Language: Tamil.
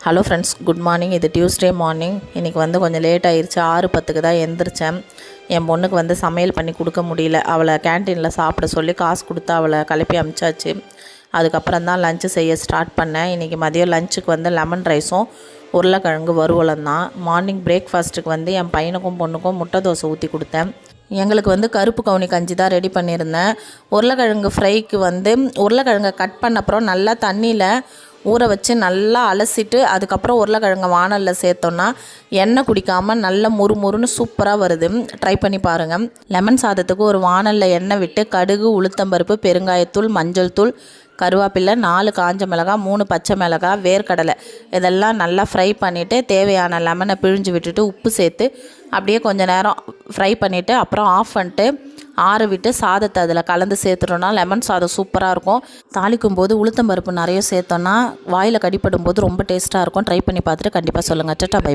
Hello friends, good morning. இது டியூஸ்டே மார்னிங். இன்றைக்கி வந்து கொஞ்சம் லேட் ஆயிடுச்சு. 6:10க்கு தான் எந்திரிச்சேன். என் பொண்ணுக்கு வந்து சமையல் பண்ணி கொடுக்க முடியல. அவளை கேன்டீனில் சாப்பிட சொல்லி காசு கொடுத்து அவளை கிளப்பி அனுப்பிச்சாச்சு. அதுக்கப்புறம் தான் லஞ்சு செய்ய ஸ்டார்ட் பண்ணேன். இன்றைக்கி மதியம் லஞ்சுக்கு வந்து லெமன் ரைஸும் உருளைக்கிழங்கு வறுவலும் தான். மார்னிங் பிரேக்ஃபாஸ்ட்டுக்கு வந்து என் பையனுக்கும் பொண்ணுக்கும் முட்டை தோசை ஊற்றி கொடுத்தேன். எங்களுக்கு வந்து கருப்பு கவுனி கஞ்சி தான் ரெடி பண்ணியிருந்தேன். உருளைக்கிழங்கு ஃப்ரைக்கு வந்து உருளைக்கிழங்கை கட் பண்ண அப்புறம் நல்லா தண்ணியில் ஊற வச்சு நல்லா அலசிட்டு அதுக்கப்புறம் உருளைக்கிழங்கை வானலில் சேர்த்தோன்னா எண்ணெய் குடிக்காமல் நல்ல முறுமுறுன்னு சூப்பராக வருது. ட்ரை பண்ணி பாருங்கள். லெமன் சாதத்துக்கு ஒரு வானலில் எண்ணெய் விட்டு கடுகு, உளுத்தம்பருப்பு, பெருங்காயத்தூள், மஞ்சள் தூள், கருவேப்பிலை, 4 காஞ்ச மிளகாய், 3 பச்சை மிளகாய், வேர்க்கடலை இதெல்லாம் நல்லா ஃப்ரை பண்ணிவிட்டு தேவையான லெமனை பிழிஞ்சு விட்டுட்டு உப்பு சேர்த்து அப்படியே கொஞ்சம் நேரம் ஃப்ரை பண்ணிவிட்டு அப்புறம் ஆஃப் பண்ணிட்டு ஆற விட்டு சாதத்தை அதில் கலந்து சேர்த்துட்டோன்னா லெமன் சாதம் சூப்பராக இருக்கும். தாளிக்கும் போது உளுத்தம்பருப்பு நிறைய சேர்த்தோன்னா வாயில் கடிப்படும் போது ரொம்ப டேஸ்ட்டாக இருக்கும். ட்ரை பண்ணி பார்த்துட்டு கண்டிப்பாக சொல்லுங்கள். Ta-ta by.